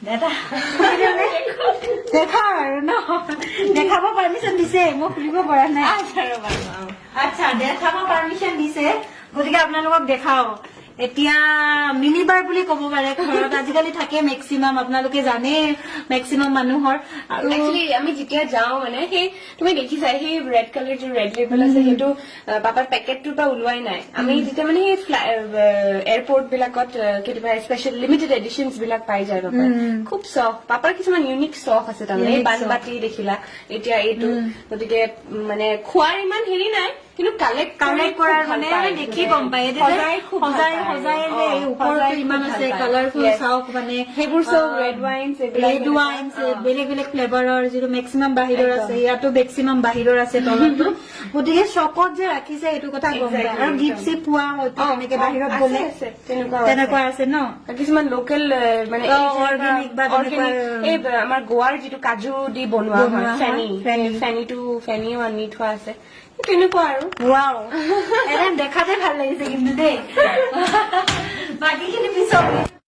দাদা দেখা আৰু ন দেখাব পাৰ্মিশ্যন দিছে মই খুলিব পৰা নাই আচ্ছা দেখাব পাৰ্মিশ্যন দিছে গতিকে আপোনালোকক দেখাও এতিয়া মিনি বাৰ বুলি ক'ব পাৰে ঘৰত আজিকালি থাকে মেক্সিমাম আপোনালোকে জানে মেক্সিমাম মানুহৰ আৰু একচুৱেলি আমি যেতিয়া যাওঁ মানে সেই তুমি দেখিছা সেই ৰেড কালাৰ যে ৰেড লেবেল আছে সেইটো পাপাৰ পেকেটটোৰ পৰা ওলোৱাই নাই আমি যেতিয়া মানে সেই এয়াৰপৰ্ট বিলাকত কেতিয়াবা স্পেচিয়েল লিমিটেড এডিশ্যনছ বিলাক পাই যায় পাপাৰ খুব চখ পাপাৰ কিছুমান ইউনিক চখ আছে তাৰমানে এই বানবাতি দেখিলা এতিয়া এইটো গতিকে মানে খোৱাৰ ইমান হেৰি নাই কিন্তু কালেক্ট কৰাৰ মানে দেখি গম পায় সজাই ওপৰতো ইমান আছে কালাৰফুল চাওক মানে সেইবোৰ চব ৰেড ৱাইনছ বেলেগ বেলেগ ফ্লেভাৰৰ যিটো মেক্সিমাম বাহিৰৰ আছে ইয়াতো মেক্সিমাম বাহিৰৰ আছে তলতো গতিকে চকত যে ৰাখিছে এইটো কথা গম পায় আৰু গিফ্ট চিপ পোৱা হয়তো এনেকে বাহিৰত গলে তেনেকুৱা আছে ন কিছুমান লোকেল মানে অৰ্গেনিক বা এই আমাৰ গোৱাৰ যিটো কাজু দি বনোৱা হয় ফেনিও আনি থোৱা আছে তেনেকুৱা আৰু ৱাও এনে দেখাতে ভাল লাগিছে কিন্তু দেই বাকীখিনি পিছত